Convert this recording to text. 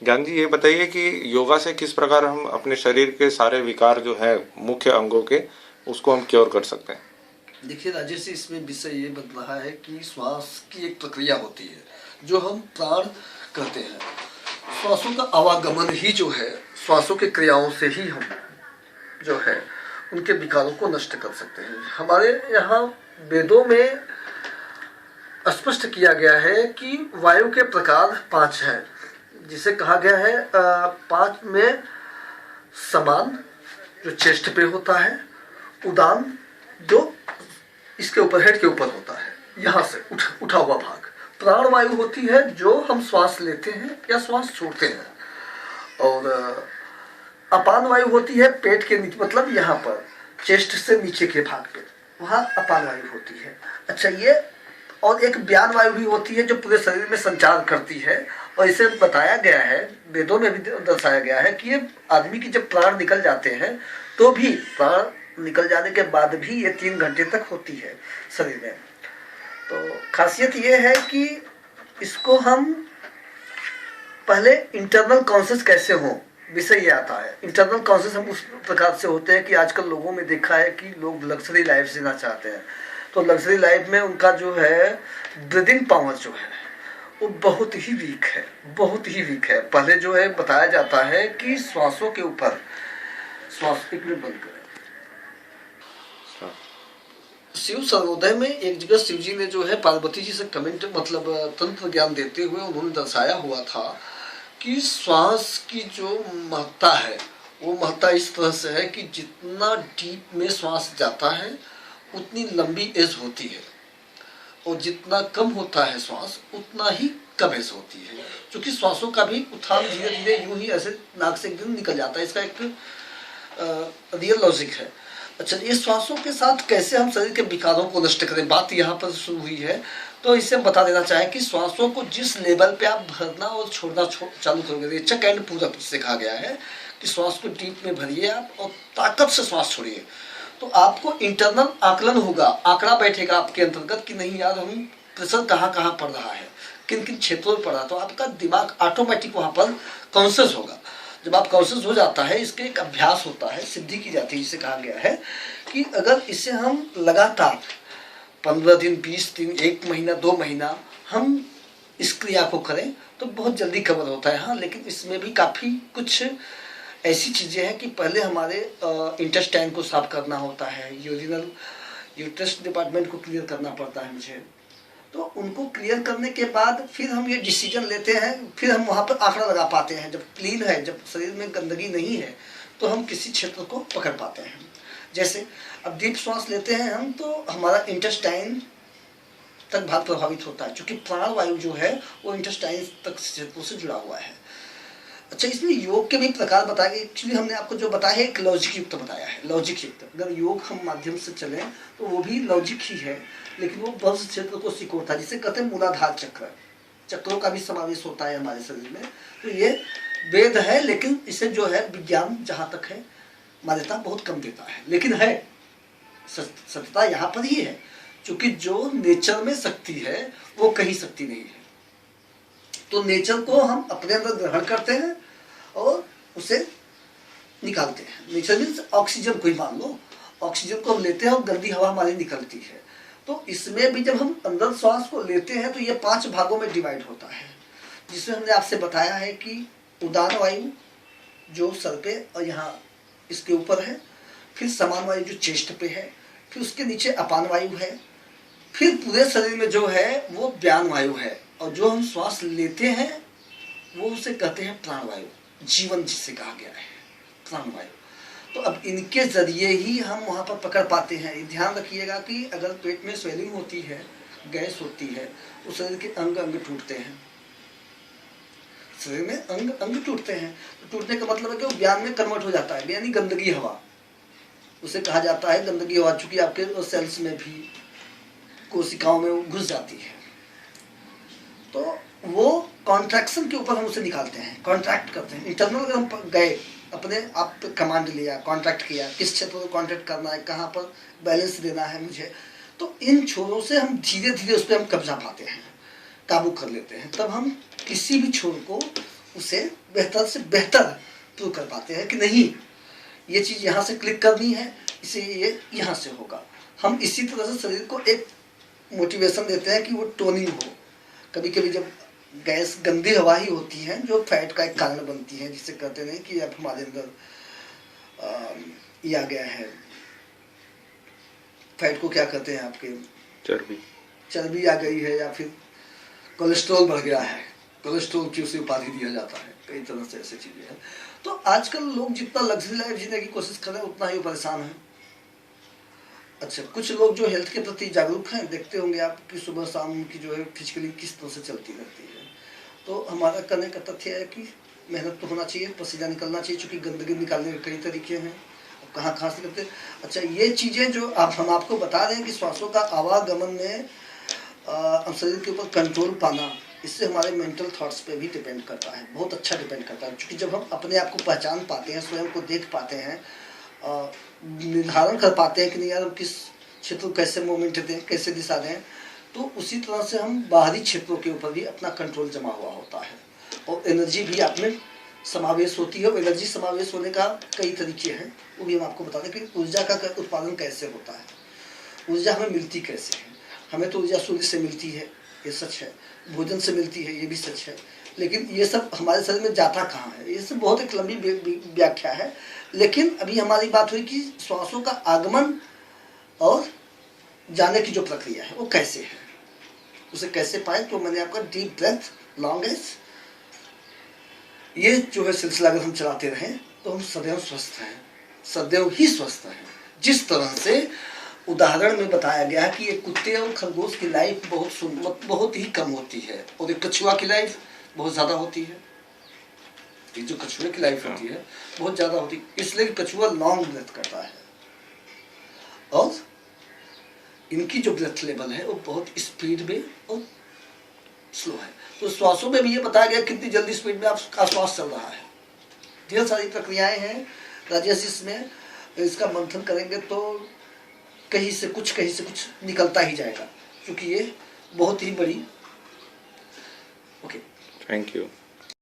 ज्ञान जी, ये बताइए कि योगा से किस प्रकार हम अपने शरीर के सारे विकार जो है मुख्य अंगों के, उसको हम क्योर कर सकते हैं। देखिए राजेश जी, इसमें विषय ये बन रहा है कि श्वास की एक प्रक्रिया होती है जो हम प्राण कहते हैं। श्वासों का आवागमन ही जो है, श्वासों की क्रियाओं से ही हम जो है उनके विकारों को नष्ट कर सकते हैं। हमारे यहाँ वेदों में स्पष्ट किया गया है कि वायु के प्रकार 5 हैं, जिसे कहा गया है 5 में समान जो चेस्ट पे होता है, उदान जो इसके ऊपर हेड के ऊपर होता है, यहाँ से उठा हुआ भाग, प्राण वायु होती है जो हम श्वास लेते हैं या श्वास छोड़ते हैं, और अपान वायु होती है पेट के नीचे, मतलब यहाँ पर चेस्ट से नीचे के भाग पे, वहाँ अपान वायु होती है। अच्छा, ये और एक व्यान वायु भी होती है जो पूरे शरीर में संचार करती है, और इसे बताया गया है, वेदों में भी दर्शाया गया है कि ये आदमी की जब प्राण निकल जाते हैं तो भी, प्राण निकल जाने के बाद भी ये 3 घंटे तक होती है शरीर में। तो खासियत ये है कि इसको हम पहले इंटरनल कॉन्शियस कैसे हो, विषय ये आता है। इंटरनल कॉन्शियस हम उस प्रकार से होते हैं कि आजकल लोगों में देखा है कि लोग लग्जरी लाइफ जीना चाहते हैं, तो लग्जरी लाइफ में उनका जो है ब्रीदिंग पावर जो है वो बहुत ही वीक है, बहुत ही वीक है। पहले जो है बताया जाता है कि श्वासों के ऊपर, श्वास एक मिनट बंद करें। शिव सर्वोदय में एक जगह शिव जी ने जो है पार्वती जी से कमेंट, मतलब तंत्र ज्ञान देते हुए उन्होंने दर्शाया हुआ था कि श्वास की जो महत्ता है वो महत्ता इस तरह से है कि जितना डीप में श्वास जाता है उतनी लंबी एज होती है, और जितना कम होता है श्वास उतना ही कम एज होती है। क्योंकि श्वासों का भी उत्थान धीरे धीरे यूं ही ऐसे नाक से एकदम निकल जाता है, इसका एक रियल लॉजिक है। अच्छा, ये श्वासों के साथ कैसे हम शरीर के विकारों को नष्ट करें, बात यहाँ पर शुरू हुई है। तो इससे बता देना चाहें कि श्वासों को जिस लेवल पे आप भरना और छोड़ना चालू करोगे, चेक एंड पूरक से कहा गया है कि श्वास को डीप में भरिए आप और ताकत से श्वास छोड़िए, तो आपको इंटरनल आकलन होगा, आंकड़ा बैठेगा आपके अंतर्गत कि नहीं यार, हम प्रेशर कहाँ कहाँ पड़ रहा है, किन किन क्षेत्रों में पड़ रहा है। तो आपका दिमाग ऑटोमेटिक वहाँ पर कॉन्शियस होगा। जब आप कॉन्शियस हो जाता है, इसके एक अभ्यास होता है, सिद्धि की जाती है, जिसे कहा गया है कि अगर इसे हम लगातार 15 दिन, 20 दिन, 1 महीना, 2 महीना हम इस क्रिया को करें तो बहुत जल्दी कवर होता है। हाँ, लेकिन इसमें भी काफ़ी कुछ ऐसी चीज़ें हैं कि पहले हमारे इंटेस्टाइन को साफ करना होता है, यूरिनल यूट्रस डिपार्टमेंट को क्लियर करना पड़ता है मुझे। तो उनको क्लियर करने के बाद फिर हम ये डिसीजन लेते हैं, फिर हम वहाँ पर आंकड़ा लगा पाते हैं। जब क्लीन है, जब शरीर में गंदगी नहीं है, तो हम किसी क्षेत्र को पकड़ पाते हैं। जैसे अब डीप श्वास लेते हैं हम, तो हमारा इंटेस्टाइन तक भाग प्रभावित होता है, क्योंकि प्राण वायु जो है वो इंटेस्टाइन तक क्षेत्रों से जुड़ा हुआ है। अच्छा, इसमें योग के भी प्रकार बताए गए। एक्चुअली हमने आपको जो बताया है एक लॉजिक युक्त बताया है, लॉजिक युक्त। अगर योग हम माध्यम से चलें तो वो भी लॉजिक ही है, लेकिन वो वंश क्षेत्र को सिकोड़ता है, जिसे कहते हैं मूलाधार चक्र। चक्रों का भी समावेश होता है हमारे शरीर में। तो ये वेद है, लेकिन इसे जो है विज्ञान जहाँ तक है मान्यता बहुत कम देता है, लेकिन है सत्यता यहाँ पर ही है, क्योंकि जो नेचर में शक्ति है वो कहीं शक्ति नहीं है। तो नेचर को हम अपने अंदर ग्रहण करते हैं और उसे निकालते हैं। नेचर मीन्स ऑक्सीजन को ही मान लो, ऑक्सीजन को हम लेते हैं और गंदी हवा हमारी निकलती है। तो इसमें भी जब हम अंदर श्वास को लेते हैं तो ये 5 भागों में डिवाइड होता है, जिसमें हमने आपसे बताया है कि उदान वायु जो सर पे और यहाँ इसके ऊपर है, फिर समान वायु जो चेस्ट पे है, फिर उसके नीचे अपान वायु है, फिर पूरे शरीर में जो है वो व्यान वायु है, और जो हम श्वास लेते हैं वो उसे कहते हैं प्राण वायु, जीवन जिसे कहा गया है प्राण वायु। तो अब इनके जरिए ही हम वहाँ पर पकड़ पाते हैं। ध्यान रखिएगा कि अगर पेट में स्वेलिंग होती है, गैस होती है, तो शरीर के अंग अंग टूटते हैं, शरीर में अंग अंग टूटते हैं। तो टूटने का मतलब है कि वो व्यान में कन्वर्ट हो जाता है, यानी गंदगी हवा उसे कहा जाता है। गंदगी हवा चूंकि आपके सेल्स में भी, कोशिकाओं में वो घुस जाती है, तो वो कॉन्ट्रैक्शन के ऊपर हम उसे निकालते हैं, कॉन्ट्रैक्ट करते हैं। इंटरनल अगर हम गए, अपने आप कमांड लिया, कॉन्ट्रैक्ट किया, किस क्षेत्र को कॉन्ट्रैक्ट करना है, कहाँ पर बैलेंस देना है मुझे, तो इन छोरों से हम धीरे धीरे उस पर हम कब्जा पाते हैं, काबू कर लेते हैं। तब हम किसी भी छोर को उसे बेहतर से बेहतर प्रूव कर पाते हैं कि नहीं, ये चीज़ यहाँ से क्लिक करनी है, इसे ये यहाँ से होगा। हम इसी तरह से शरीर को एक मोटिवेशन देते हैं कि वो टोनिंग हो। कभी कभी जब गैस गंदी हवा ही होती है जो फैट का एक कारण बनती है, जिससे कहते हैं कि अब हमारे अंदर ये आ गया है, फैट को क्या कहते हैं आपके, चर्बी आ गई है, या फिर कोलेस्ट्रॉल बढ़ गया है, कोलेस्ट्रॉल की उसे उपाधि दिया जाता है, कई तरह से ऐसी चीज़ें हैं। तो आजकल लोग जितना लग्जरी लाइफ जीने की कोशिश कर रहे हैं उतना ही परेशान है। अच्छा, कुछ लोग जो हेल्थ के प्रति जागरूक हैं, देखते होंगे आप कि सुबह शाम की जो है फिजिकली किस तरह से चलती रहती है। तो हमारा कहने का तथ्य है कि मेहनत तो होना चाहिए, पसीना निकलना चाहिए, चूँकि गंदगी निकालने के कई तरीके हैं। अब कहाँ से करते। अच्छा, ये चीज़ें जो हम आपको बता रहे हैं कि श्वासों का आवागमन में शरीर के ऊपर कंट्रोल पाना, इससे हमारे मेंटल थॉट्स पे भी डिपेंड करता है, बहुत अच्छा डिपेंड करता है। क्योंकि जब हम अपने आप को पहचान पाते हैं, स्वयं को देख पाते हैं, निर्धारण कर पाते हैं कि नहीं यार हम किस क्षेत्र को कैसे मूवमेंट दें, कैसे दिशा दें, तो उसी तरह से हम बाहरी क्षेत्रों के ऊपर भी अपना कंट्रोल जमा हुआ होता है और एनर्जी भी आप में समावेश होती है। और एनर्जी समावेश होने का कई तरीके हैं, वो भी हम आपको बता दें कि ऊर्जा का उत्पादन कैसे होता है, ऊर्जा हमें मिलती कैसे है। हमें तो ऊर्जा सूर्य से मिलती है, ये सच है, भोजन से मिलती है, ये भी सच है, लेकिन ये सब हमारे शरीर में जाता कहाँ है, ये सब बहुत एक लंबी व्याख्या है। लेकिन अभी हमारी बात हुई कि श्वासों का आगमन और जाने की जो प्रक्रिया है वो कैसे है, उसे कैसे पाए। तो मैंने आपका डीप ब्रेथ, लॉन्गेस्ट, ये जो है सिलसिला अगर हम चलाते रहें तो हम सदैव स्वस्थ हैं, सदैव ही स्वस्थ हैं। जिस तरह से उदाहरण में बताया गया है कि एक कुत्ते और खरगोश की लाइफ बहुत ही कम होती है और एक कछुआ की लाइफ बहुत ज़्यादा होती है। ये जो कछुए की लाइफ होती है बहुत ज़्यादा होती है, इसलिए कछुआ लॉन्ग ब्रेथ करता है और इनकी जो ब्रेथ लेवल है वो बहुत स्पीड में और स्लो है। तो श्वासों में भी ये बताया गया कितनी जल्दी स्पीड में आपका श्वास चल रहा है। ढेर सारी प्रक्रियाएं हैं राजेश, इसमें इसका मंथन करेंगे तो कहीं से कुछ निकलता ही जाएगा, क्योंकि ये बहुत ही बड़ी। Okay, thank you.